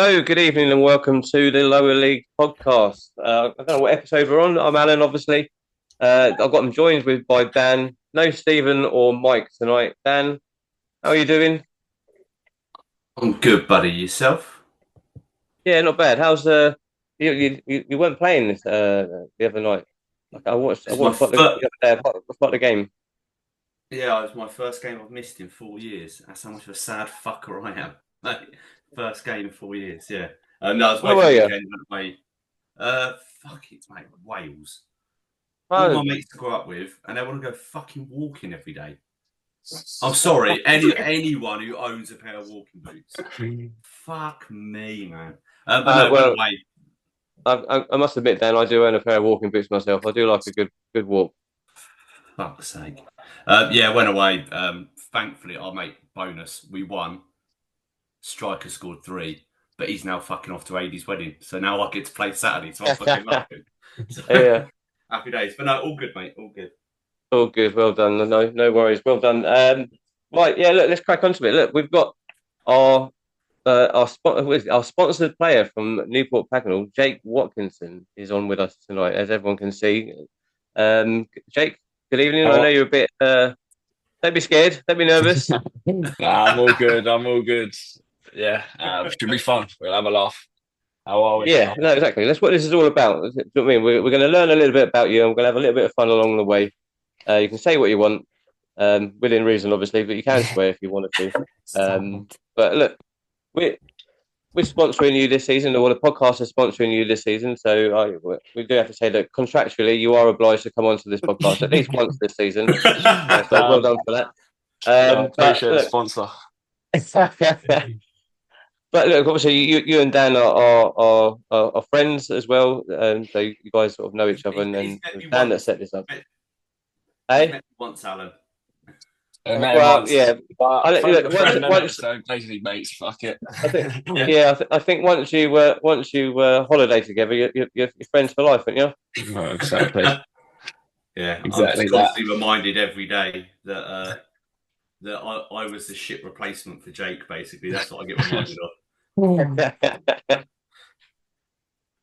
Hello, good evening, and welcome to the Lower League podcast. I don't know what episode we're on. I'm Alan, obviously. I've got them joined by Dan. No Stephen or Mike tonight. Dan, how are you doing? I'm good, buddy. Yourself? Yeah, not bad. How's you weren't playing this the other night? Like, I It's my watched first. the game. Yeah, it was my first game I've missed in 4 years. That's how much of a sad fucker I am. Mate, first game in 4 years. Yeah. No, I was Where away for were the you? weekend. Went away. Fuck it, mate. Wales. All Oh, my mates to grow up with, and they want to go fucking walking every day. I'm sorry, anyone who owns a pair of walking boots. Fuck me, man. But no, went well, away. I must admit, Dan, I do own a pair of walking boots myself. I do like a good walk. Fuck's sake. Yeah, went away. Thankfully, our mate bonus, we won. Striker scored 3, but he's now fucking off to AD's wedding. So now I get to play Saturday, so I'm fucking laughing. So, Yeah. happy days. But no, all good, mate. All good. All good, well done. No worries, well done. Right, yeah. Look, let's crack onto it. Look, we've got our our sponsored player from Newport Pagnell, Jake Watkinson, is on with us tonight, as everyone can see. Jake, good evening. I know Oh, you're a bit. Don't be scared. Don't be nervous. I'm all good. I'm all good. Yeah, should be fun. We'll have a laugh. How are we? Yeah, no, exactly. That's what this is all about. Do you know what I mean? We're going to learn a little bit about you, and we're going to have a little bit of fun along the way. You can say what you want, within reason, obviously, but you can swear if you wanted to. But look, we're we're sponsoring you this season, or the podcast is sponsoring you this season. So we do have to say that contractually, you are obliged to come onto this podcast at least once this season. So well done for that. Appreciate the sponsor. But look, obviously, you and Dan are friends as well, so you guys sort of know each other. And then He's met me Dan that once. set this up. He's Hey, met me once, Alan. I met him well, once, yeah. but Look, once, so basically mates. Fuck it. I think, yeah, I think once you holiday together, you're friends for life, aren't you? Oh, exactly. Yeah, I'm Exactly just that. constantly reminded every day that I was the shit replacement for Jake. Basically, that's what I get reminded of.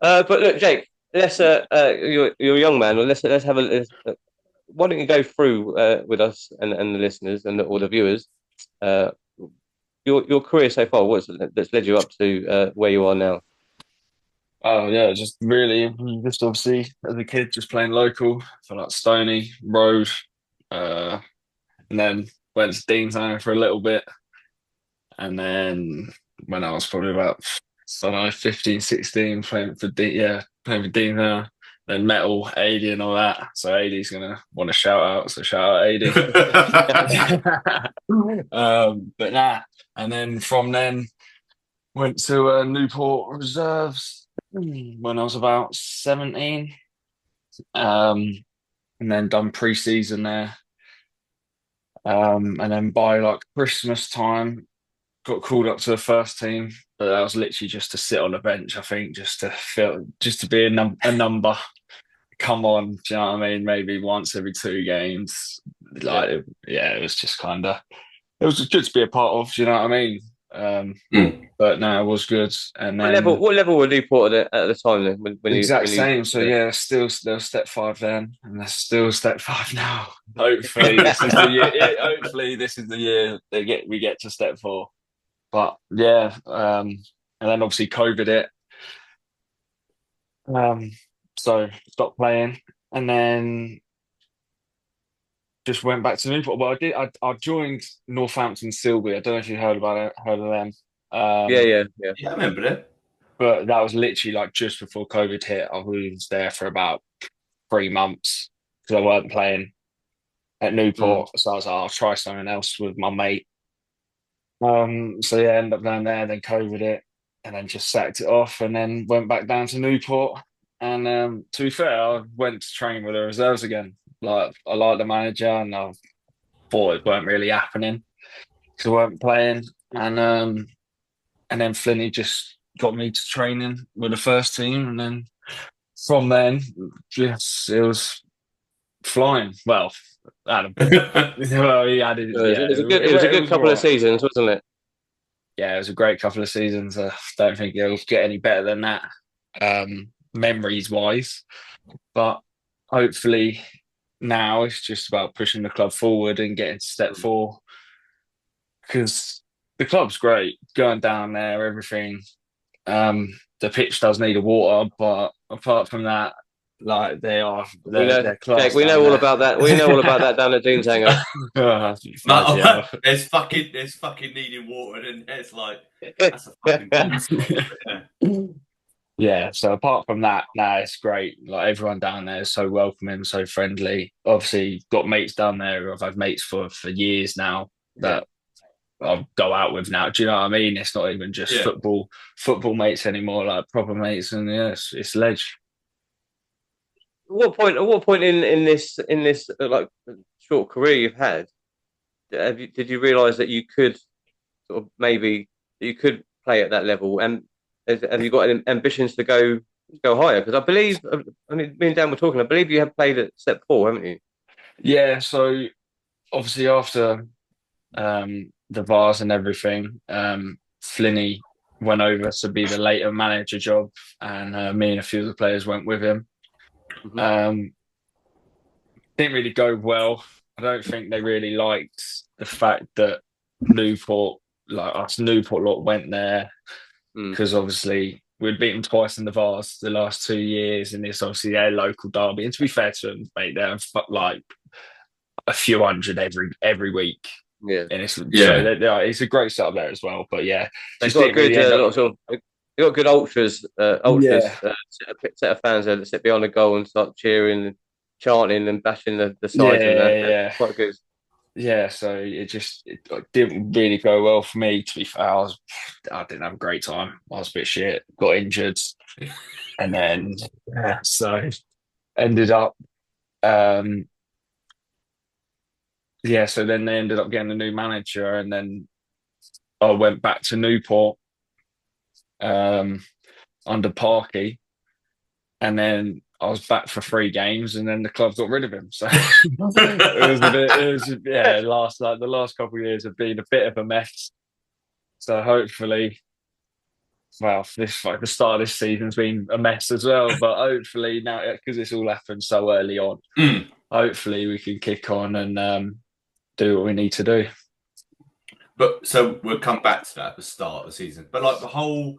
But look, Jake, let's you're a young man. Let's have why don't you go through with us and the listeners and all the viewers your career so far? That's led you up to where you are now? Oh yeah, just really, just obviously as a kid, just playing local for like Stony Road, uh, and then went to Deanshanger for a little bit, and then when I was probably about, I don't know, 15, 16, playing for Deanshanger, then Metal, AD and all that. So AD's gonna want to shout out, so shout out AD. But nah, and then from then went to Newport Reserves when I was about 17, and then done pre-season there. And then by like Christmas time, got called up to the first team, but that was literally just to sit on the bench. I think just to be a number. Come on, do you know what I mean? Maybe once every 2 games. It was just kind of. It was just good to be a part of. Do you know what I mean? But no, it was good. And then What level were Newport at the time then? When exact when you same. So yeah, still there was step 5 then, and there's still step 5 now. Hopefully this is the year. Hopefully this is the year we get to step 4. But yeah, and then obviously COVID it. So stopped playing, and then just went back to Newport. But I joined Northampton Silby. I don't know if you heard of them. yeah, Um, yeah, yeah. Yeah, I remember that. but that was literally like just before COVID hit. I was there for about 3 months because I weren't playing at Mm. Newport. So I was like, I'll try something else with my mate. So yeah, ended up down there, then COVID it, and then just sacked it off, and then went back down to Newport. And to be fair, I went to train with the reserves again. Like I like the manager, and I thought it weren't really happening because I weren't playing. And then Flinny just got me to training with the first team, and then from then, just it was flying. Well, Adam. Well, he added. It Yeah, was a good couple of right. seasons, wasn't it? yeah, it was a great couple of seasons. I don't think it'll get any better than that, memories wise. But hopefully now it's just about pushing the club forward and getting to step four, because the club's great. Going down there, everything. The pitch does need a water, but apart from that, like We know, they're class Jake. We down know all there. about that. We know all about that down at Dean's Hangar. Bloody hell. There's fucking needing water, and it's like that's a fucking problem. Yeah, so apart from that, it's great. Like everyone down there is so welcoming, so friendly. Obviously, got mates down there who I've had mates for years now that I'll go out with now. Do you know what I mean? It's not even just football mates anymore, like proper mates, and it's ledge. At what point in this like short career you've had, did you realise that you could sort of maybe you could play at that level, and have you got ambitions to go higher? Because I believe, I mean, me and Dan were talking. I believe you have played at step 4, haven't you? Yeah, so obviously after the VARs and everything, Flinney went over to be the later manager job, and me and a few of the players went with him. Mm-hmm. Didn't really go well. I don't think they really liked the fact that Newport, like us Newport lot, went there because obviously we'd beaten twice in the VARs the last 2 years, and it's obviously their local derby. And to be fair to them, mate, they're like a few hundred every week. Yeah, and it's it's a great setup there as well. But yeah, they've got good they've got good ultras, set of fans there that sit behind the goal and start cheering and chanting and bashing the sides and that. Yeah, quite good. Yeah, so it didn't really go well for me. To be fair, I didn't have a great time. I was a bit shit, got injured, and then so ended up. So then they ended up getting a new manager, and then I went back to Newport under Parky, and then I was back for 3 games, and then the club got rid of him. So the last couple of years have been a bit of a mess. So hopefully, the start of this season's been a mess as well. But hopefully now, because it's all happened so early on, hopefully we can kick on and do what we need to do. But so we'll come back to that at the start of the season. But like the whole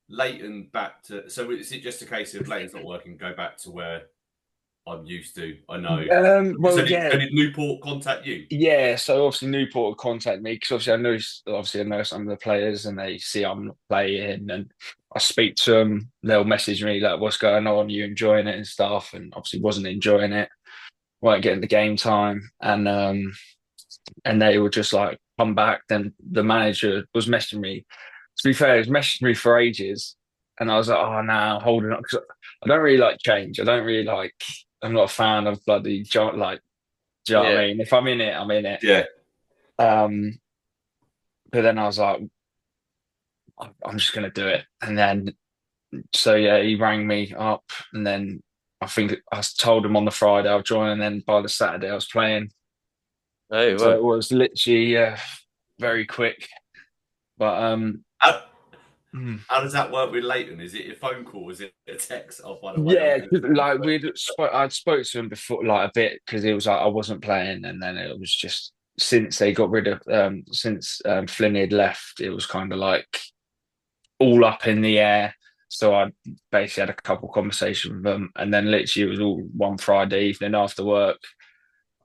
Leighton back to, so is it just a case of Leighton's not working, go back to where I'm used to? I know. Did Newport contact you? Yeah, so obviously Newport contact me because obviously I know some of the players, and they see I'm not playing, and I speak to them. They'll message me like, "What's going on? You enjoying it and stuff?" And obviously wasn't enjoying it, weren't getting the game time, and they would just like come back. Then the manager was messaging me. To be fair, he was messaging me for ages, and I was like, "Oh no, holding up," because I don't really like change. I don't really like. I'm not a fan of bloody like. Do you know what I mean? If I'm in it, I'm in it. Yeah. But then I was like, I'm just gonna do it, and then he rang me up, and then I think I told him on the Friday I'll join, and then by the Saturday I was playing. Oh, so it was literally very quick. But how does that work with Leighton? Is it a phone call? Is it a text? Oh, by the way, I'd spoke to him before, like a bit, because it was like I wasn't playing, and then it was just since they got rid of since Flynn had left, it was kind of like all up in the air. So I basically had a couple of conversations with them, and then literally it was all one Friday evening after work.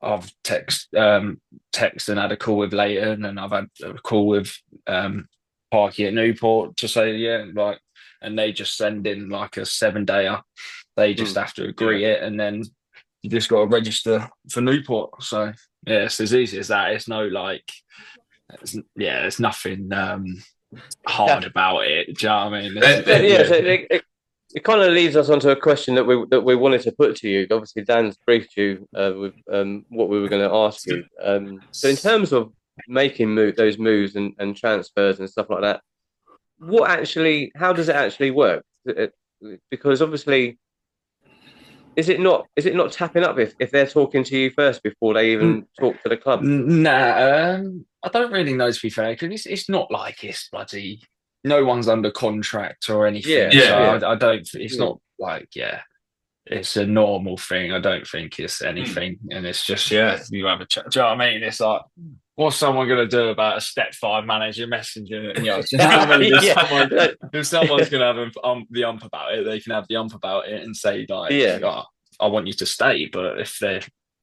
I've text and had a call with Leighton, and I've had a call with Parky at Newport to say and they just send in like a 7-dayer. They just have to agree it, and then you just got to register for Newport. So it's as easy as that. It's no there's nothing hard about it. Do you know what I mean? It kind of leads us onto a question that we wanted to put to you. Obviously, Dan's briefed you with what we were going to ask you. So, in terms of making those moves and transfers and stuff like that, how does it actually work? Because obviously, is it not tapping up if they're talking to you first before they even talk to the club? Nah, I don't really know, to be fair, because it's not like it's bloody. No one's under contract or anything, Yeah, so yeah. I don't. It's Mm. not like it's a normal thing. I don't think it's anything, and it's just you have a chat. Do you know what I mean? It's like, what's someone going to do about a step 5 manager messenger? Do you know what I mean? If someone's going to have the ump about it, they can have the ump about it and say like, Yeah. oh, I want you to stay. But if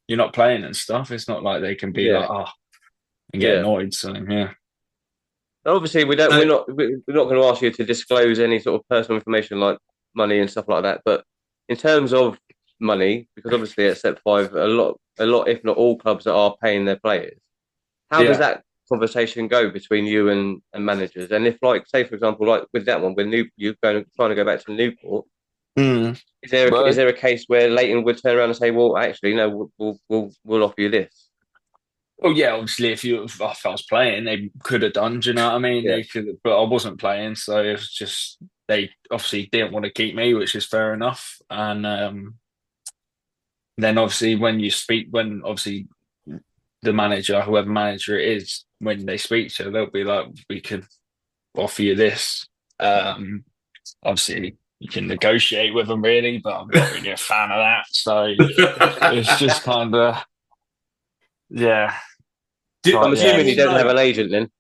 you're not playing and stuff, it's not like they can be Yeah. like, oh, and get annoyed. So yeah. Obviously, we're not going to ask you to disclose any sort of personal information like money and stuff like that. But in terms of money, because obviously at Step 5, a lot, if not all clubs that are paying their players. How does that conversation go between you and managers? And if, like, say for example, like with that one, when you're trying to go back to Newport, is there a case where Leighton would turn around and say, well, actually, no, we'll offer you this? Well, yeah, obviously, if I was playing, they could have done. Do you know what I mean? Yeah. They could, but I wasn't playing, so it was just they obviously didn't want to keep me, which is fair enough. And then obviously, when obviously the manager, whoever manager it is, when they speak to, they'll be like, "We could offer you this." Obviously, you can negotiate with them, really, but I'm not really a fan of that. So it's just kind of, yeah. I'm assuming you don't have an agent then.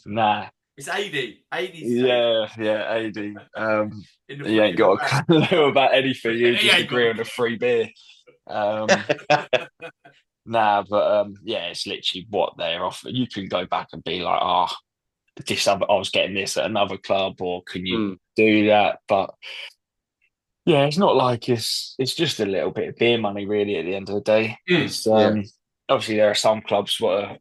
Nah. It's AD. Yeah, AD. He ain't got a clue about anything. You just agree on a free beer. Nah, but it's literally what they're offering. You can go back and be like, I was getting this at another club, or can you do that? But yeah, it's not like it's just a little bit of beer money, really. At the end of the day, it's obviously there are some clubs what are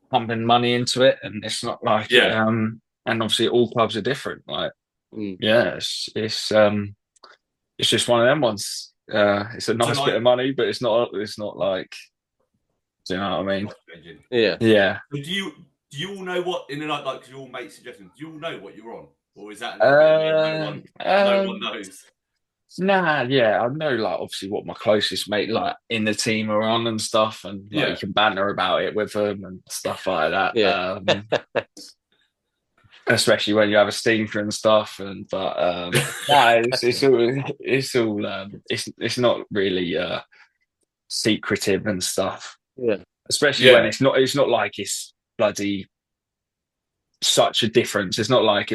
pumping money into it, and it's not like and obviously all clubs are different. Like it's just one of them ones. It's a nice bit of money, but it's not like, do you know what I mean? Yeah. So do you all know what in the night, like, because you all make suggestions? Do you all know what you're on, or is that a little bit no one knows? Nah, I know, like, obviously what my closest mate like in the team are on and stuff, and like you can banter about it with them and stuff like that. Especially when you have a stinker and stuff, it's not really secretive and stuff. Especially when it's not like it's bloody such a difference. It's not like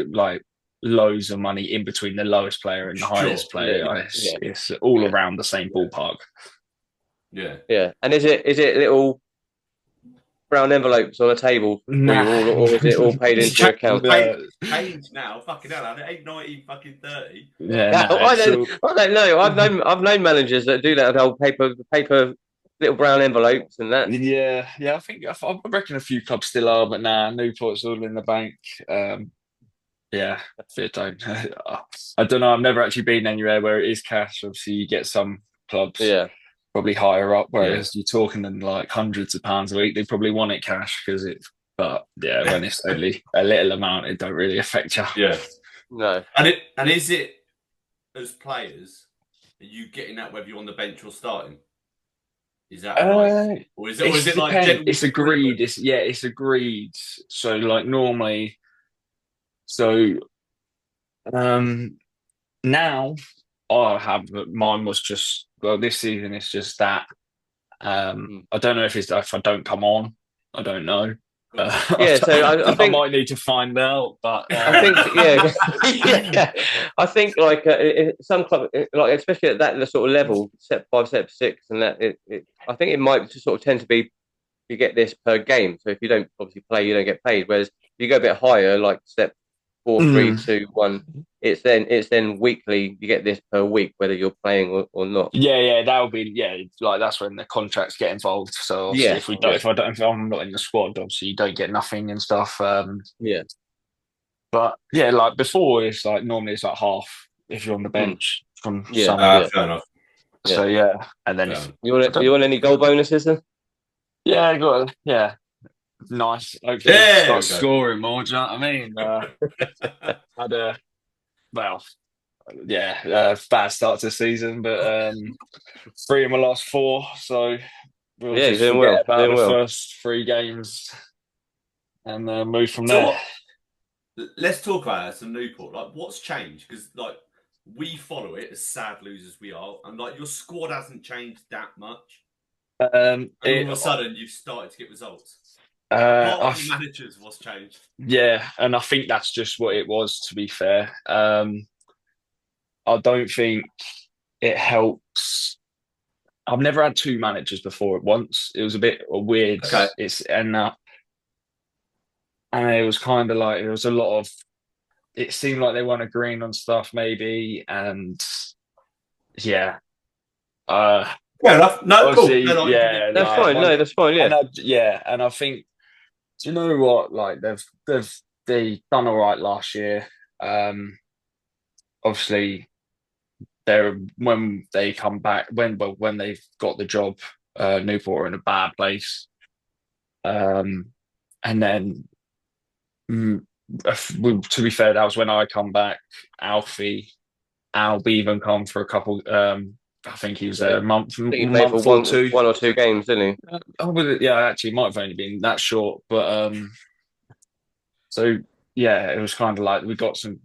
loads of money in between the lowest player and the highest player. It's all around the same ballpark. Yeah. And is it little brown envelopes on a table for you all, or is it all paid into your account? Change now, fucking hell, $8.90, fucking 30. Yeah, I don't know. I've known managers that do that with old paper little brown envelopes and that. Yeah. I reckon a few clubs still are, but Newport's all in the bank. I don't know. I've never actually been anywhere where it is cash. Obviously, you get some clubs probably higher up, whereas you're talking in like hundreds of pounds a week. They probably want it cash when it's only a little amount, it don't really affect you. Yeah, no. And is it, as players, are you getting that whether you're on the bench or starting? Is that right? Or is it like it's agreed? It's agreed. So like normally. So now I have mine was just this season it's just that I don't know if I don't come on, I don't know. So I think I might need to find out, but I think I think like some club, like especially at that sort of level, step 5, step 6, and that I think it might just sort of tend to be you get this per game. So if you don't obviously play, you don't get paid. Whereas if you go a bit higher, like step 4, 3, 2, 1, it's then weekly. You get this per week, whether you're playing or not. That will be like that's when the contracts get involved. So if I'm not in the squad, obviously you don't get nothing and stuff. But like before, it's like normally it's like half if you're on the bench from some. Fair enough. So and then if you want any goal bonuses then? Yeah, I got nice. Hopefully, start scoring more. Do you know what I mean? Had a bad start to the season, but 3 of my last 4. So we'll Yeah, he's just doing forget well. about Doing the well. first 3 games and move from So there. what? Let's talk about some Newport. Like, what's changed? Because like we follow it as sad losers we are, and like your squad hasn't changed that much. And all of a sudden, you've started to get results. Apart from the managers, what's changed? Yeah, and I think that's just what it was. To be fair, I don't think it helps. I've never had 2 managers before at once. It was a bit weird. Okay. And it was kind of like there was a lot of. It seemed like they weren't agreeing on stuff, maybe, and yeah. Fair enough. No, cool. Obviously, No, yeah, That's fine. No, that's fine. Yeah. and I think, do you know what? Like they done all right last year. Obviously, they're when they come back when they've got the job, Newport are in a bad place. And then to be fair, that was when I come back. Alb even come for a couple. I think he was there a month, I think he played for or two. one or two games, didn't he? Yeah, actually, it might have only been that short, but so yeah, it was kind of like we got some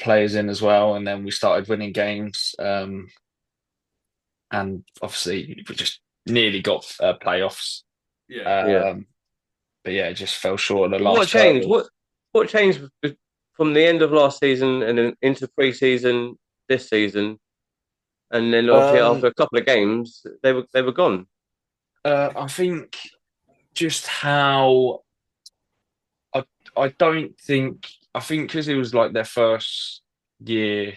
players in as well, and then we started winning games, and obviously we just nearly got playoffs. yeah. But yeah, it just fell short of the What last changed? hurdle. What changed from the end of last season and then into pre-season this season, and then obviously after a couple of games they were gone. I think just how I don't think I think because it was like their first year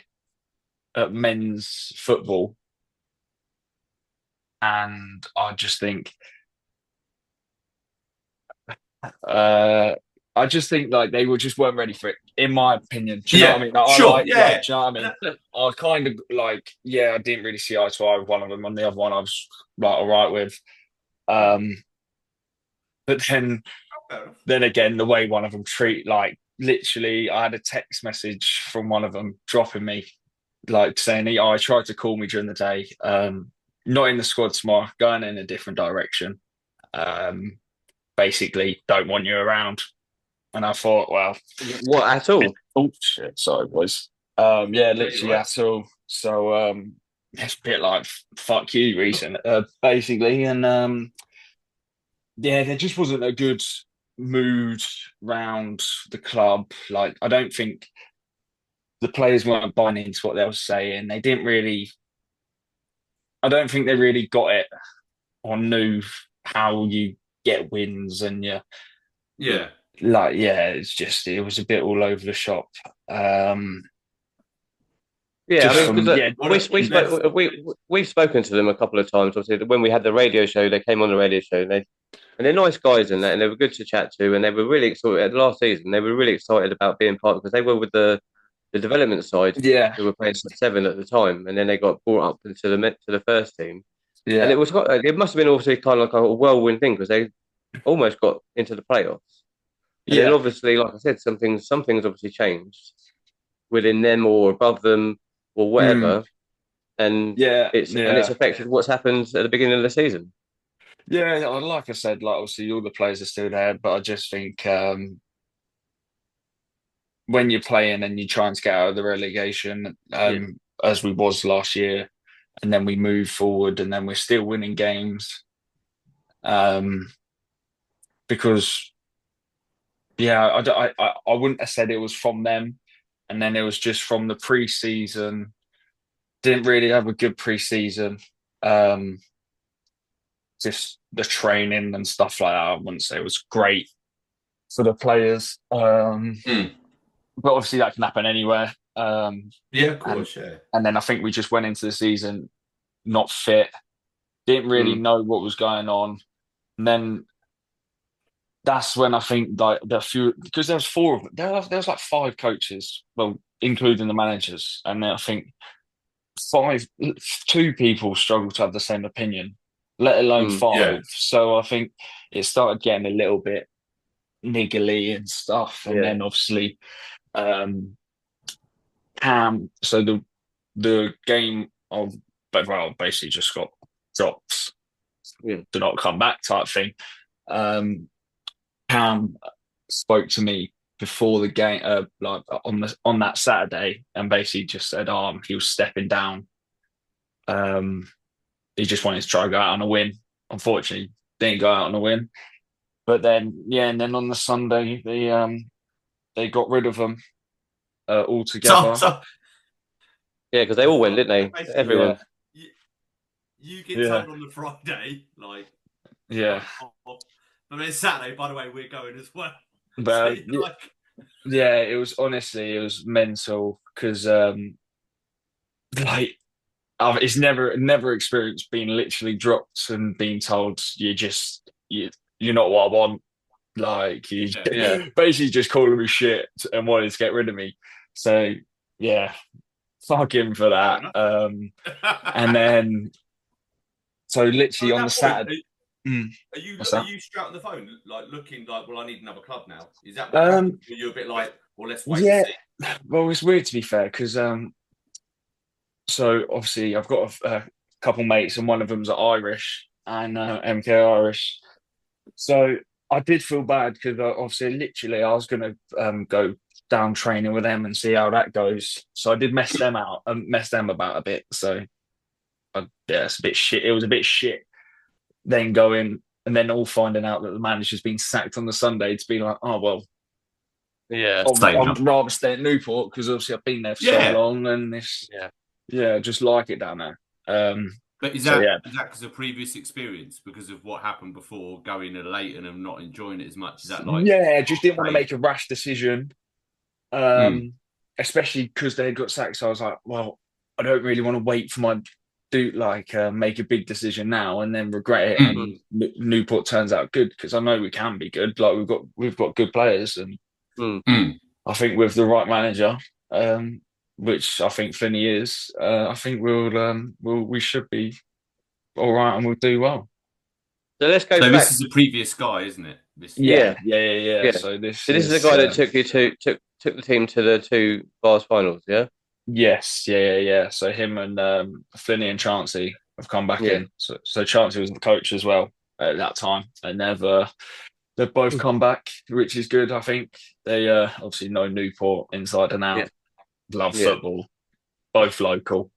at men's football, and I just think I just think like they weren't ready for it, in my opinion. Do you know what I mean? Like, Sure. do you know what I mean? I kind of like, yeah, I didn't really see eye to eye with one of them, and the other one I was like all right with. But then again, the way one of them literally, I had a text message from one of them dropping me, like saying, I tried to call me during the day, not in the squad tomorrow, going in a different direction. Basically, don't want you around. And I thought, well, what at all? Oh shit! Sorry, boys. Yeah, literally at all. So it's a bit like fuck you, recent, basically, and yeah, there just wasn't a good mood round the club. Like, I don't think the players weren't buying into what they were saying. They didn't really. I don't think they really got it or knew how you get wins and Yeah. it was a bit all over the shop. Yeah, I mean, because we've spoken to them a couple of times. Obviously, when we had the radio show, they came on the radio show, and they're nice guys and that, and they were good to chat to, and they were really excited. Last season, they were really excited about being part because they were with the development side. Yeah, who were playing seven at the time, and then they got brought up into the first team, and yeah, it must have been also kind of like a whirlwind thing because they almost got into the playoffs, and then yeah, obviously, like I said, some things obviously changed within them or above them or whatever, and yeah, it's affected what's happened at the beginning of the season. yeah. Like I said, like obviously all the players are still there, but I just think when you're playing and you try and get out of the relegation, as we was last year, and then we move forward, and then we're still winning games, because I wouldn't have said it was from them, and then it was just from the pre-season. Didn't really have a good pre-season. Just the training and stuff like that, I wouldn't say it was great for the players. But obviously that can happen anywhere. Yeah, of course, And then I think we just went into the season not fit, didn't really know what was going on. And then that's when I think like because there was 4 of them. There was like 5 coaches, well, including the managers, and then I think 2 people struggled to have the same opinion, let alone 5. Yeah. So I think it started getting a little bit niggly and stuff, and then obviously so the game of basically just got dropped do not come back type thing. Cam spoke to me before the game, like on that Saturday, and basically just said, he was stepping down. He just wanted to try to go out on a win. Unfortunately, didn't go out on a win. But then, and then on the Sunday, they got rid of him altogether. Yeah, because they all went, didn't they? Everyone. You get told on the Friday, like, but then Saturday, by the way, we're going as well. But it was mental because it's never experienced being literally dropped and being told you're not what I want. Like basically just calling me shit and wanted to get rid of me. So fuck him for that. And then so literally on the Saturday. Are you straight on the phone, like looking like, well, I need another club now? Is that what happened? Or you're a bit like, well, let's wait and see? Well, it's weird to be fair because so obviously I've got a couple mates and one of them's Irish and MK Irish. So I did feel bad because obviously literally I was going to go down training with them and see how that goes. So I did mess them about a bit. So it's a bit shit. It was a bit shit. Then going and then all finding out that the manager's been sacked on the Sunday to be like, oh well, I'd rather stay at Newport because obviously I've been there for so long and this, just like it down there. But is that because of previous experience, because of what happened before going to Leighton and not enjoying it as much? Is that like just didn't want to make a rash decision, especially because they had got sacked. So I was like, well, I don't really want to wait for make a big decision now and then regret it. And Newport turns out good because I know we can be good. Like we've got good players, and I think with the right manager, which I think Finney is, I think we should be all right and we'll do well. So let's go back. This is the previous guy, isn't it? Yeah. So this is the guy that took the team to the 2 Vars finals, yeah? Yes, yeah. So him and Finney and Chauncey have come back in. So Chauncey was the coach as well at that time, and they've both come back, which is good. I think they obviously know Newport inside and out, love football, both local.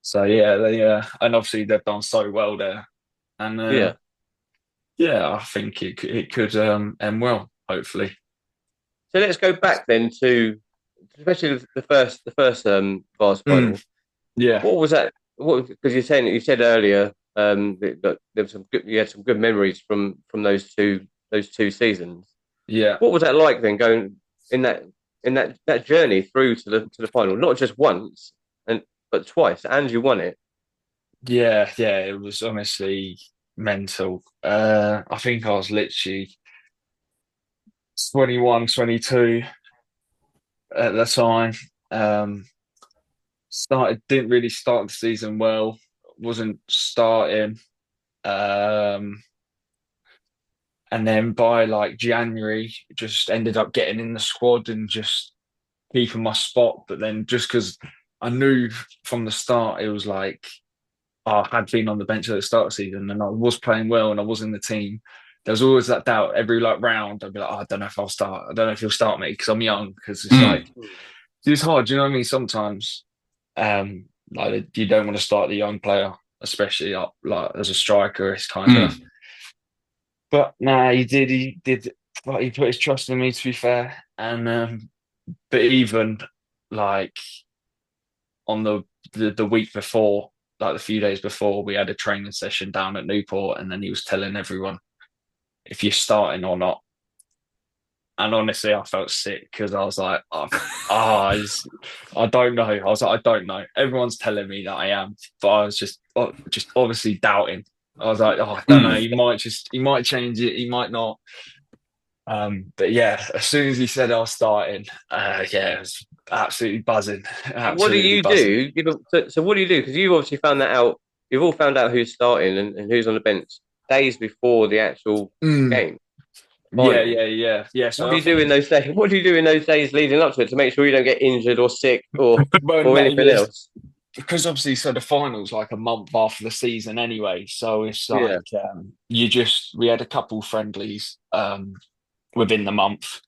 So they and obviously they've done so well there, and I think it could end well, hopefully. So let's go back then to especially the first Vars final. What was that? Because you said earlier that there was you had some good memories from those two seasons. Yeah. What was that like then, going in that journey through to the final? Not just once, but twice, and you won it. Yeah. It was honestly mental. I think I was literally 21, 22 at the time. Didn't really start the season well. Wasn't starting. And then by like January, just ended up getting in the squad and just keeping my spot. But then just because I knew from the start, it was like I had been on the bench at the start of the season and I was playing well and I was in the team. There was always that doubt every round. I'd be like, I don't know if I'll start. I don't know if he'll start me because I'm young. Because it's like it's hard. Do you know what I mean? Sometimes, you don't want to start the young player, especially like as a striker. It's kind of. But he did. He put his trust in me. To be fair, and but even like on the week before, like the few days before, we had a training session down at Newport, and then he was telling everyone if you're starting or not. And honestly, I felt sick because I was like, I don't know. I was like, I don't know. Everyone's telling me that I am, but I was just obviously doubting. I was like, I don't know. He might change it. He might not. But yeah, as soon as he said I was starting, it was absolutely buzzing. What do you do? So what do you do? Because you've obviously found that out. You've all found out who's starting and who's on the bench days before the actual game. Yeah. So what do you do in those days? What do you do in those days leading up to it to make sure you don't get injured or sick or anything else? because obviously, so the final's like a month after the season anyway. So it's Yeah. like we had a couple friendlies within the month,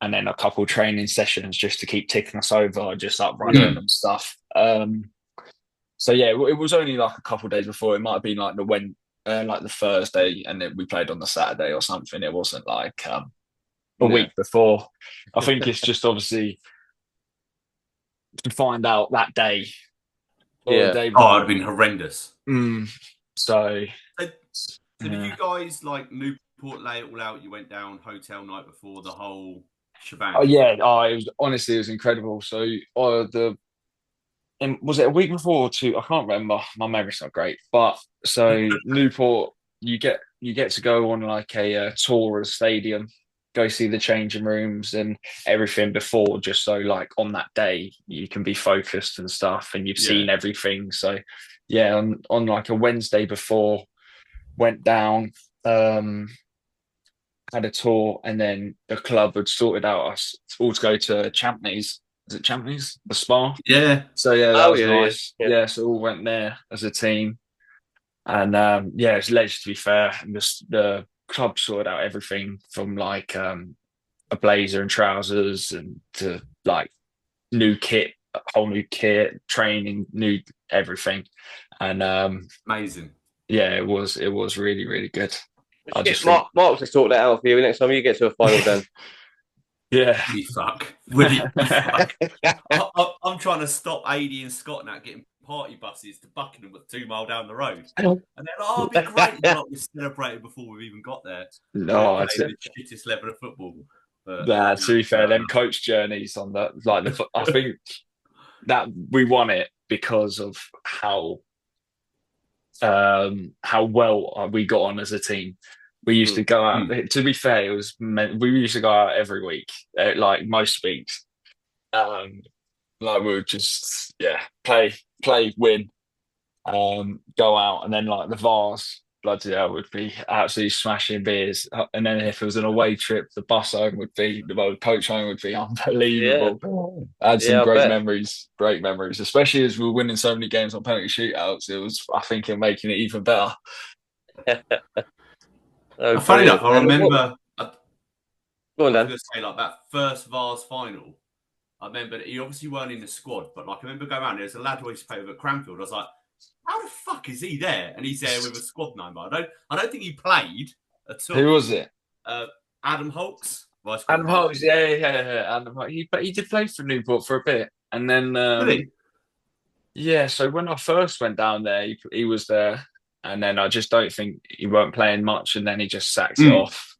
and then a couple training sessions just to keep ticking us over, just like running and stuff. So yeah, it was only like a couple of days before. It might have been like like the Thursday, and then we played on the Saturday or something. It wasn't like a week before. I think it's just obviously to find out that day or the day Oh, before. it'd have been horrendous. So did you guys like Newport lay it all out? You went down hotel night before the whole shebang. Oh yeah, it was incredible. So was it a week before or two? I can't remember. My memory's not great. But so Newport, you get to go on like a tour of the stadium, go see the changing rooms and everything before, just so like on that day you can be focused and stuff, and you've seen everything. So yeah, on like a Wednesday before, went down, had a tour, and then the club had sorted out us all to go to Champneys. Is it Champneys? The spa? Yeah. So yeah, that was nice. Yeah, so all went there as a team. And it's ledge to be fair. And the club sorted out everything from like a blazer and trousers and to like new kit, a whole new kit, training, new everything. And amazing. Yeah, it was really, really good. I just Mark to sort that out for you next time you get to a final then. Yeah. Would he fuck? Would he fuck? I'm trying to stop AD and Scott now getting party buses to Buckingham with 2 mile down the road. And they're like, it'd be great if we celebrated before we've even got there. No, it's the shittest level of football. But, to be fair, them coach journeys on that, like I think that we won it because of how well we got on as a team. We used to go out. To be fair, we used to go out every week, like most weeks. Like we would just play, win, go out, and then like the Vars, bloody hell, would be absolutely smashing beers. And then if it was an away trip, the coach home would be unbelievable. I had some great memories, especially as we were winning so many games on penalty shootouts. It was, I think, making it even better. Funny enough, I remember. Go on, Dan. I was going to say like that first Vars final. I remember he obviously weren't in the squad, but like I remember going around. There's a lad who used to play with at Cranfield. I was like, how the fuck is he there? And he's there with a squad number. I don't think he played at all. Who was it? Adam Holtz. Adam Holtz, yeah. Adam Holtz. He did play for Newport for a bit, and then so when I first went down there, he was there, and then I just don't think he weren't playing much, and then he just sacked it off.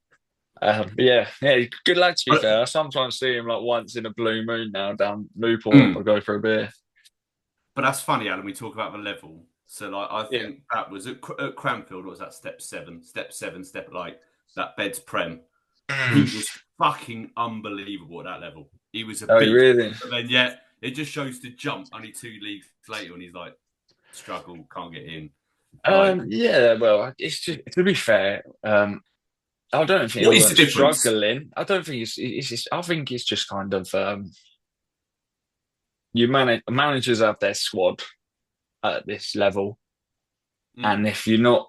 Good lad to be fair. I sometimes see him like once in a blue moon now down Newport. I'll go for a beer. But that's funny, Alan. We talk about the level. So like I think that was at Cranfield. What was that? Step 7, like that Beds Prem. He was fucking unbelievable at that level. He was a beast. Really? But then it just shows the jump only 2 leagues later, and he's like struggle, can't get in. Well, it's just to be fair. I don't think he was struggling. I don't think it's just, I think it's just kind of managers have their squad at this level, and if you're not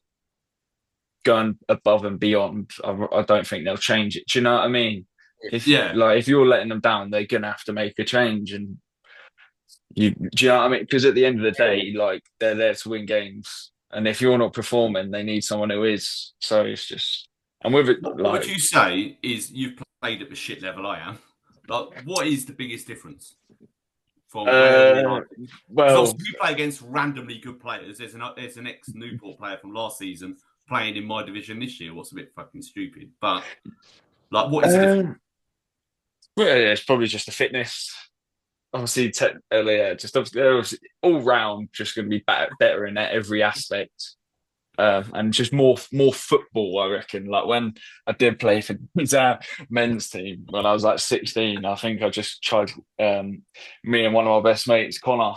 going above and beyond, I don't think they'll change it. Do you know what I mean? If you're letting them down, they're gonna have to make a change, and do you know what I mean? Because at the end of the day, like they're there to win games, and if you're not performing, they need someone who is. So it's just. And with it, what would you say is you've played at the shit level I am? Like, what is the biggest difference from well, obviously you play against randomly good players. There's an ex-Newport player from last season playing in my division this year. What's a bit fucking stupid, but like, what is the difference? Well, it's probably just the fitness. Obviously, just obviously all round, just going to be better in every aspect. And just more football, I reckon. Like when I did play for the men's team when I was like 16, I think I just tried. Me and one of my best mates, Connor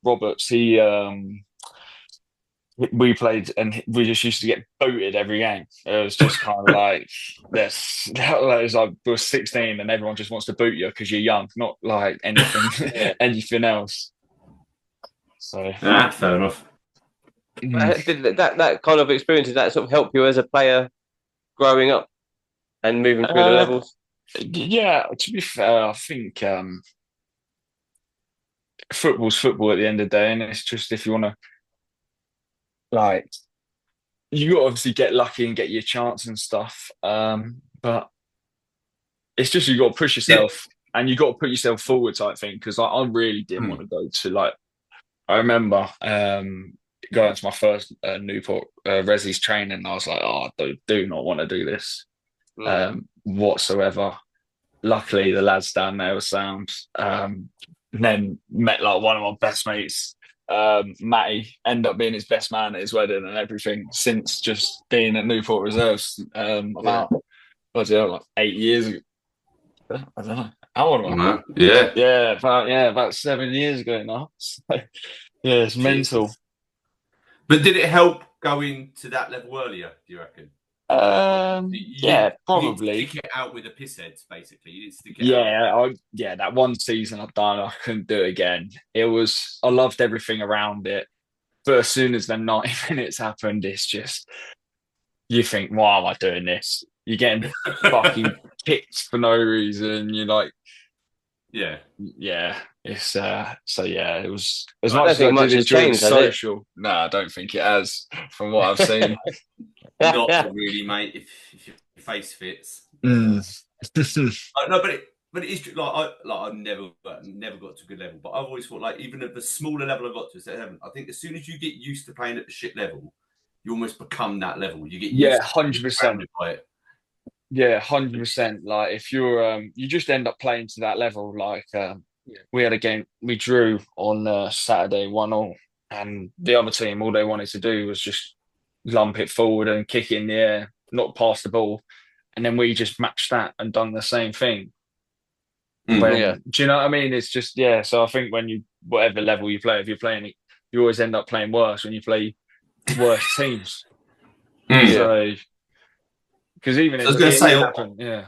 Roberts, we played and we just used to get booted every game. It was just kind of like this. It was like we're 16 and everyone just wants to boot you because you're young, not like anything else. So fair enough. Did that kind of experience, did that sort of help you as a player growing up and moving through the levels? Yeah, to be fair, I think football's football at the end of the day, and it's just if you want to, like, you got to obviously get lucky and get your chance and stuff. But it's just you got to push yourself and you got to put yourself forward type thing. Because like, I really didn't want to go to like. I remember going to my first Newport Resi's training, and I was like, oh, I do not want to do this whatsoever. Luckily, the lads down there were sound. And then met like one of my best mates, Matty, ended up being his best man at his wedding and everything since just being at Newport Reserves about like 8 years ago. I don't know. How old am I? Yeah. About 7 years ago now. So, yeah, it's mental. But did it help going to that level earlier, do you reckon? Yeah, probably. You didn't stick it out with the piss heads, basically. You didn't stick it out. That one season I've done, I couldn't do it again. I loved everything around it. But as soon as the 90 minutes happened, it's just, you think, why am I doing this? You're getting fucking kicked for no reason. You're like, it's so yeah, it was as much as I did enjoy the social. No, I don't think it has from what I've seen. Not really, mate. If your face fits. No, but it is true. I've never got to a good level, but I've always thought like even at the smaller level I got to, I think as soon as you get used to playing at the shit level, you almost become that level. You get used 100%. Yeah, 100%. Like if you're, you just end up playing to that level. Like we had a game, we drew on Saturday 1-1, and the other team, all they wanted to do was just lump it forward and kick in the air, not pass the ball, and then we just matched that and done the same thing. Do you know what I mean? It's just So I think when you whatever level you play, if you're playing it, you always end up playing worse when you play worse teams. So. Because even if it happened,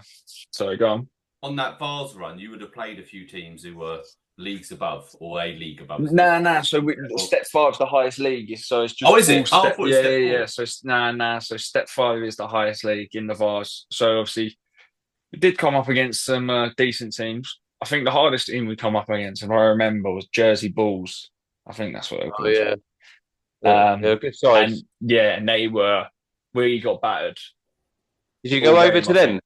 Sorry, go on. On that Vars run, you would have played a few teams who were leagues above or a league above. Nah. So step 5 is the highest league. So it's just. Oh, is it? Step 4. So So step 5 is the highest league in the Vars. So obviously, we did come up against some decent teams. I think the hardest team we come up against, if I remember, was Jersey Bulls. I think that's what they were called. They're a good size. And we got battered. Did you go over to them?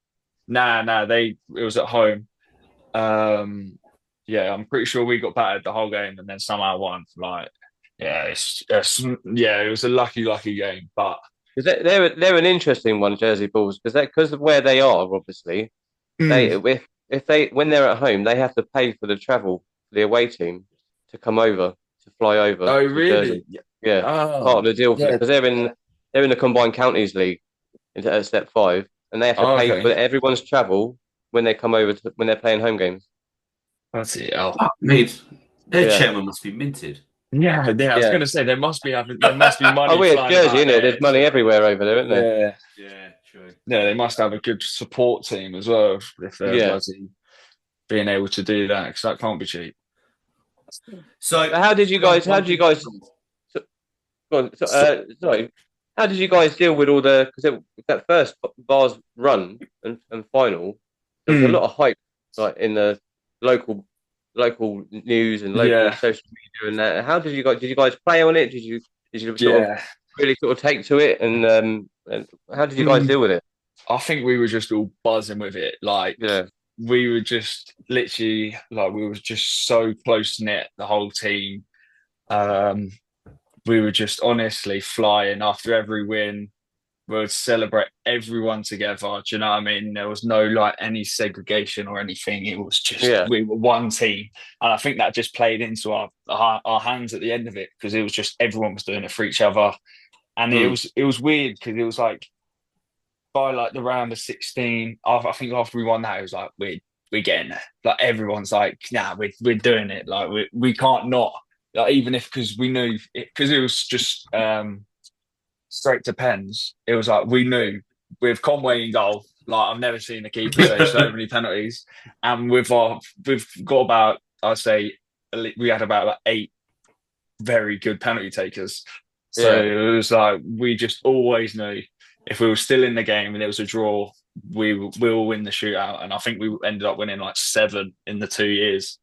Nah. It was at home. I'm pretty sure we got battered the whole game and then somehow won. Like, it was a lucky game. But they're an interesting one, Jersey Bulls, because of where they are. Obviously, when they're at home, they have to pay for the travel for the away team to fly over. Oh, really? Jersey. Yeah, part of the deal because they're in the Combined Counties League. At step 5, and they have to pay for everyone's travel when they come over when they're playing home games. That's it. Mate, their chairman must be minted. Yeah. I was going to say there must be money. Oh, we're Jersey, isn't it? There's money everywhere over there, isn't there? Yeah, true. Yeah, they must have a good support team as well if they're being able to do that, because that can't be cheap. So, how did you guys? Sorry. How did you guys deal with all because that first Vars run and final, there was a lot of hype like in the local news and local social media and that. How did you guys play on it? Did you really sort of take to it and how did you guys deal with it? I think we were just all buzzing with it. Like we were just literally like we were just so close knit, the whole team. We were just honestly flying after every win. We would celebrate everyone together. Do you know what I mean? There was no like any segregation or anything. It was just we were one team, and I think that just played into our hands at the end of it because it was just everyone was doing it for each other, and it was weird because it was like by like the round of 16. I think after we won that, it was like we're getting there. Like everyone's like, nah, we're doing it. Like we can't not. Like, even if because we knew because it was just straight to pens. It was like we knew with Conway in goal. Like I've never seen a keeper save so many penalties, and we've got about I'd say we had about 8 very good penalty takers. So it was like we just always knew if we were still in the game and it was a draw, we will win the shootout. And I think we ended up winning like 7 in the 2 years,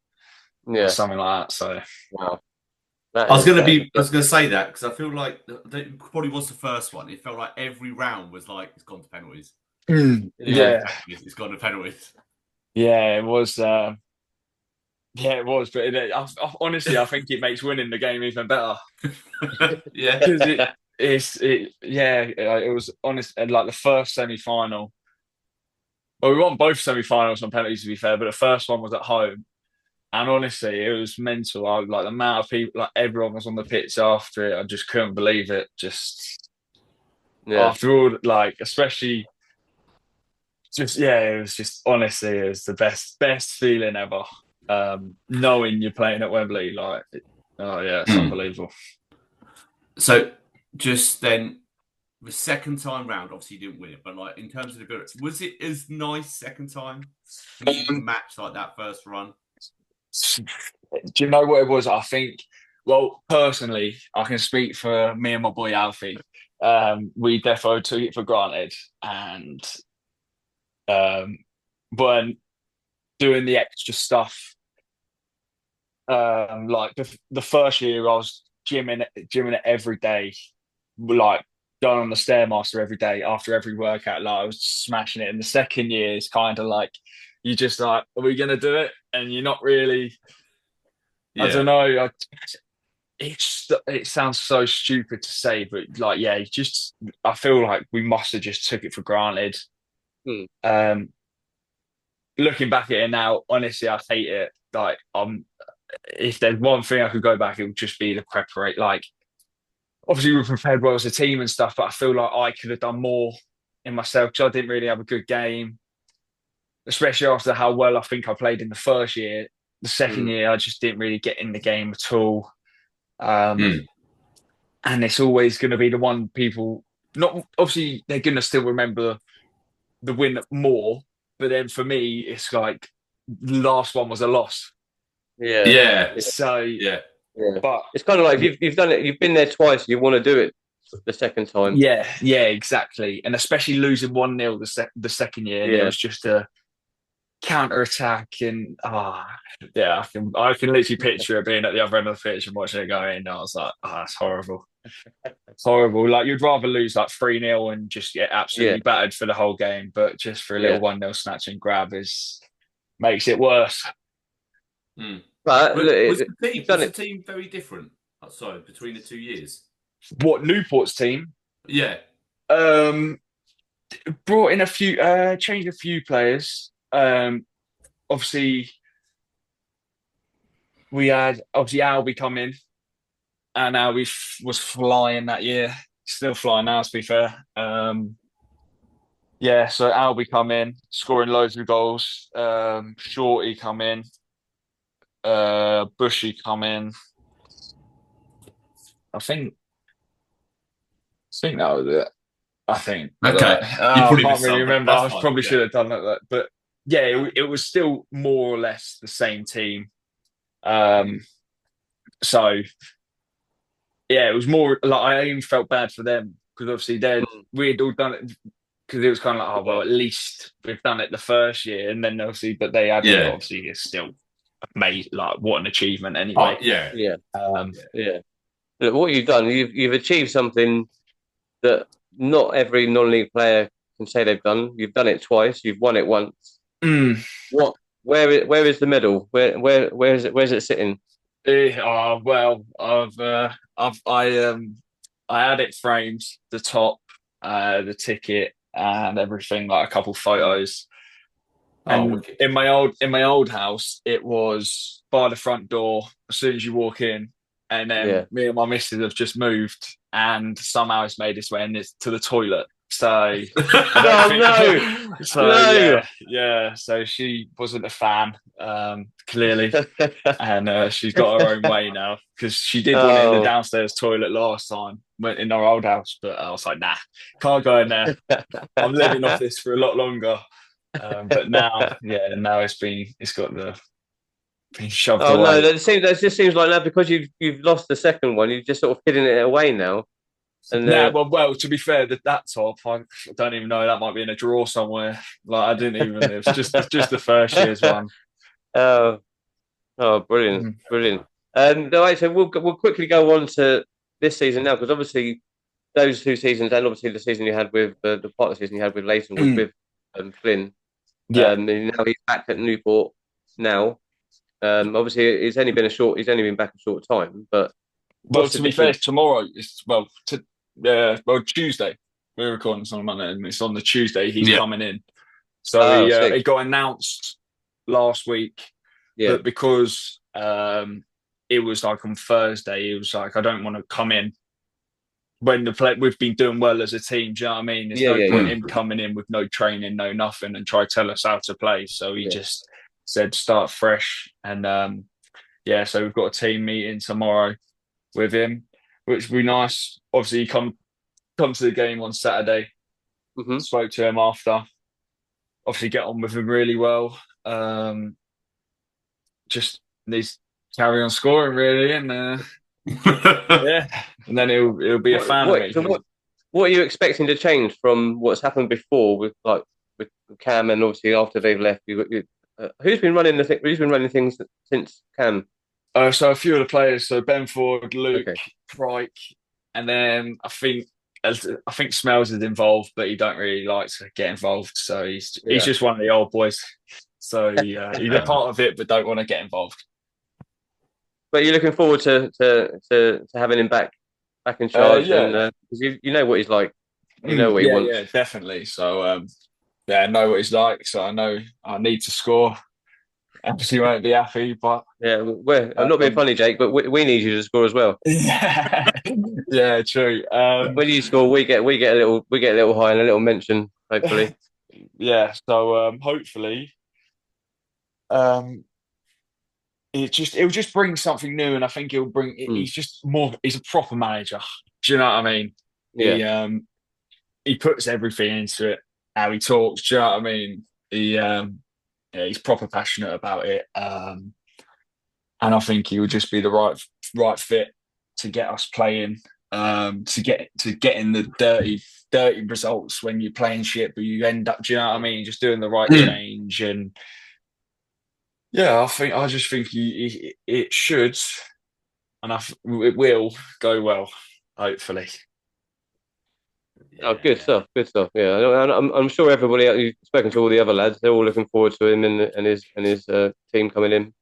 or something like that. So wow. I was going to say that because I feel like that probably was the first one. It felt like every round was like it's gone to penalties. It's gone to penalties. Yeah, it was. It was, but honestly, I think it makes winning the game even better. Yeah, because it was honest. And like the first semi-final, well, we won both semi-finals on penalties to be fair, but the first one was at home, and honestly, it was mental. Like the amount of people, like everyone was on the pitch after it. I just couldn't believe it. Just after all, like especially. It was just honestly, it was the best feeling ever. Knowing you're playing at Wembley, like, it's unbelievable. So, just then, the second time round, obviously you didn't win it, but like in terms of the good, was it as nice second time to match like that first run? Do you know what it was? I think, well, personally, I can speak for me and my boy Alfie. We defo took it for granted, and weren't doing the extra stuff. Like the first year, I was gymming it every day, like going on the stairmaster every day after every workout. Like I was smashing it. And the second year is kind of like you just like, are we gonna do it? And you're not really. I don't know. It sounds so stupid to say, but like, I feel like we must have just took it for granted. Looking back at it now, honestly, I hate it. Like, if there's one thing I could go back, it would just be the preparation. Like, obviously, we prepared well as a team and stuff, but I feel like I could have done more in myself because I didn't really have a good game, especially after how well I think I played in the first year. The second year, I just didn't really get in the game at all. And it's always going to be the one people, not obviously, they're going to still remember the win more. But then for me, it's like the last one was a loss. So but it's kind of like you've done it. You've been there twice. You want to do it the second time. Yeah, exactly. And especially losing 1-0 the second year, and it was just a counter attack. And I can literally picture it being at the other end of the pitch and watching it going. I was like, that's horrible. It's horrible. Like you'd rather lose like 3-0 and just get absolutely battered for the whole game, but just for a little 1-0 snatch and grab makes it worse. But was the team very different? Sorry, between the 2 years. What, Newport's team? Yeah. Brought in a few, changed a few players. Obviously, we had Albie come in. And Albie was flying that year. Still flying now, to be fair. So Albie come in, scoring loads of goals. Shorty come in. Bushy come in. I think that was it. I think. Okay. I can't really remember. I probably should have done that. But it was still more or less the same team. It was more like I even felt bad for them because obviously we had all done it because it was kind of like, at least we've done it the first year, and then obviously, but they had obviously it's still made like what an achievement anyway. Look, what you've done, you've achieved something that not every non-league player can say they've done. You've done it twice. You've won it once. Where is the medal? Where is it? Where's it sitting? I had it framed, the top, the ticket, and everything, like a couple photos. And in my old house, it was by the front door as soon as you walk in, and then me and my missus have just moved, and somehow it's made its way to the toilet. So, so she wasn't a fan, clearly, and she's got her own way now because she did one in the downstairs toilet last time, went in our old house, but I was like, nah, can't go in there. I'm living off this for a lot longer. But now it's got being shoved Oh no, away. that just seems like now because you've lost the second one, you're just sort of hiding it away now. And Nah, well, to be fair, that top, I don't even know. That might be in a drawer somewhere. Like I didn't even. It was just the first year's one. oh, oh, brilliant, Mm. brilliant. All right, so we'll quickly go on to this season now because obviously those 2 seasons and obviously the season you had with the part of the season you had with Leighton was with Flynn. Yeah. And now he's back at Newport now. Obviously he's only been back a short time, but Well, what's the to be fair, difference? tomorrow is Tuesday. We're recording this on Monday, and it's on the Tuesday he's Yeah. coming in. So Oh, he sick. it got announced last week, Yeah, but because it was like on Thursday, he was like, I don't want to come in when we've been doing well as a team. Do you know what I mean? There's yeah, no yeah, point yeah, him coming in with no training, no nothing, and try to tell us how to play. So he yeah. just said start fresh, and yeah. So we've got a team meeting tomorrow with him, which will be nice. Obviously, he come to the game on Saturday. Mm-hmm. Spoke to him after. Obviously, get on with him really well. Just needs to carry on scoring really, and yeah, and then he'll be a fan of me. What are you expecting to change from what's happened before with Cam and obviously after they've left? Who's been running who's been running things since Cam? So a few of the players, so Ben Ford, Luke, Okay. Crike, and then I think Smells is involved, but he don't really like to get involved. So he's Yeah. just one of the old boys. So he's a part of it, but don't want to get involved. But you're looking forward to having him back in charge, and Yeah. because you know what he's like, you know what he wants. Yeah, definitely. So yeah, I know what he's like. So I know I need to score. Obviously, won't be happy, but Yeah, I'm not being funny, Jake, but we need you to score as well. yeah, yeah, true. When you score, we get a little high and a little mention, hopefully. Yeah, so hopefully, um, it'll just bring something new, and I think it'll bring. Mm. He's a proper manager. Do you know what I mean? Yeah, He puts everything into it. How he talks. Do you know what I mean? Yeah, he's proper passionate about it. And I think he would just be the right fit to get us playing, to getting the dirty results when you're playing shit, but you end up, do you know what I mean? Just doing the right change, and yeah, I just think it should, and it will go well, hopefully. oh, good stuff, good stuff. Yeah, I'm sure everybody you've spoken to all the other lads, they're all looking forward to him and his team coming in.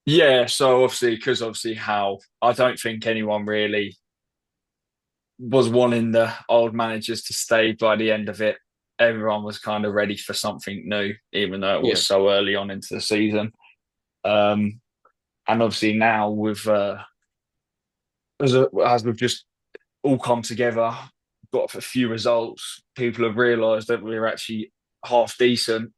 Yeah, so obviously how I don't think anyone really was wanting the old managers to stay by the end of it. Everyone was kind of ready for something new, even though it Yeah, was so early on into the season. And obviously now as we've just all come together, got a few results, people have realised that we're actually half decent.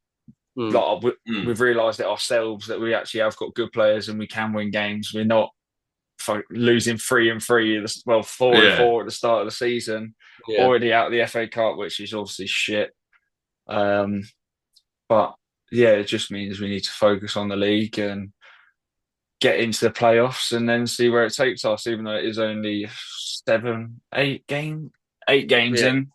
mm. Like we've realised it ourselves that we actually have got good players and we can win games. We're not losing 3-3, well 4-4 at the start of the season, Yeah, already out of the FA Cup, which is obviously shit. But yeah, it just means we need to focus on the league and get into the playoffs and then see where it takes us, even though it is only 8 games yeah, in.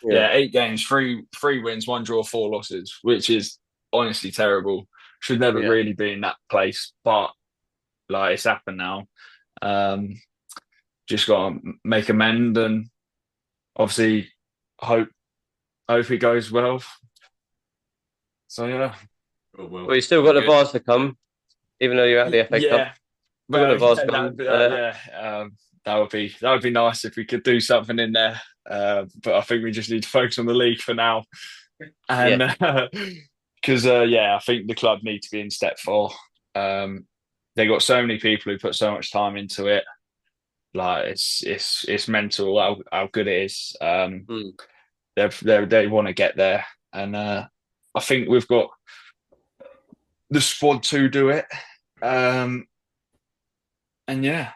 yeah, Yeah, 8 games, three wins, 1 draw, 4 losses, which is honestly terrible. Should never yeah. really be in that place, but like it's happened now. Just got to make amend and obviously hope it goes well. So yeah. Well, you still got the bars to come, even though you're out of the FA Cup. Yeah. Still got Well, the bars yeah, to come. that would be nice if we could do something in there. But I think we just need to focus on the league for now. And Yeah, because I think the club need to be in step 4. They got so many people who put so much time into it. Like it's mental how good it is. mm. They want to get there, and I think we've got the squad to do it. And yeah,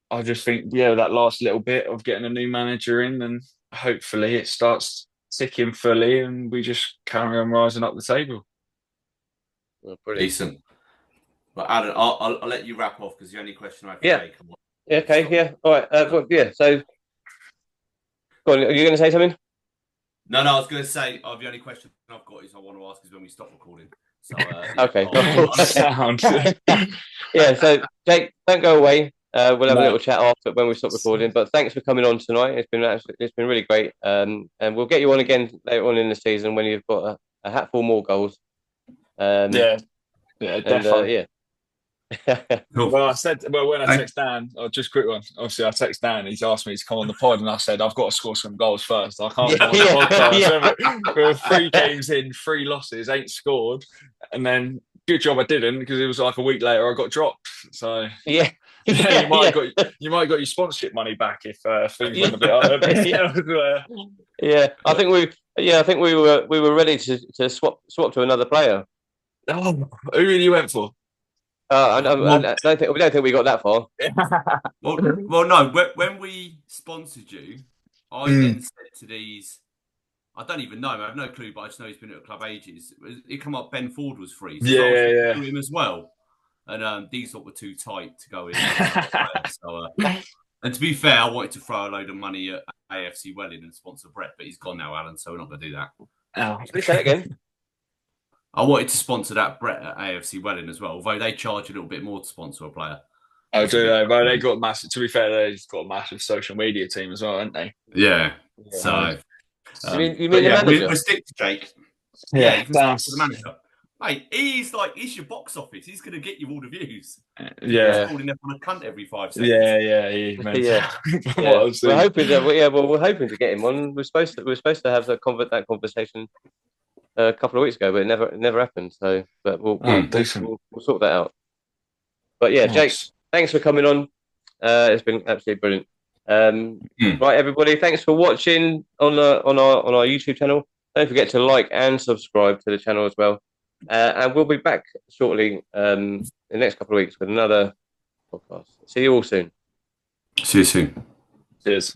I just think that last little bit of getting a new manager in, and hopefully it starts ticking fully, and we just carry on rising up the table. Oh, brilliant. Decent. But Alan, I'll let you wrap off because the only question I have for Jake. Yeah. Okay. Yeah. All right. Yeah. So, go on. Are you going to say something? No. I was going to say the only question I've got is I want to ask is when we stop recording. So okay. Sound. Yeah. So Jake, don't go away. We'll have a little chat after when we stop recording. But thanks for coming on tonight. It's been really great. And we'll get you on again later on in the season when you've got a hatful more goals. Yeah, definitely. Yeah. Cool. Well, when I text Dan, just a quick one. Obviously, I text Dan. He's asked me to come on the pod, and I said I've got to score some goals first. I can't come on the podcast. We were 3 games in, 3 losses, 8 scored, and then good job I didn't because it was like a week later I got dropped. So yeah. you might have got your sponsorship money back if things went a bit up. Yeah, I think we were ready to swap to another player. Oh, who really went for? I don't think we got that far. well, no. When we sponsored you, I then said to these, I don't even know. I have no clue, but I just know he's been at the club ages. It come up. Ben Ford was free, so I was him as well. And these lot were too tight to go in. And to be fair, I wanted to throw a load of money at AFC Welling and sponsor Brett, but he's gone now, Alan. So we're not going to do that. Oh, can you say it again? I wanted to sponsor that Brett at AFC Welling as well, although they charge a little bit more to sponsor a player. Oh, do they? But they got massive. To be fair, they've got a massive social media team as well, haven't they? Yeah. So, you mean the manager? We'll stick to Jake. Yeah, you can stick to the manager. Mate, he's your box office. He's going to get you all the views. Yeah. He's calling everyone a cunt every 5 seconds. Yeah. We're hoping we're hoping to get him on. We're supposed to have that conversation a couple of weeks ago, but it never happened. So, but we'll sort that out. But yeah, nice. Jake, thanks for coming on. It's been absolutely brilliant. Right, everybody, thanks for watching on our YouTube channel. Don't forget to like and subscribe to the channel as well. And we'll be back shortly in the next couple of weeks with another podcast. See you all soon. See you soon. Cheers.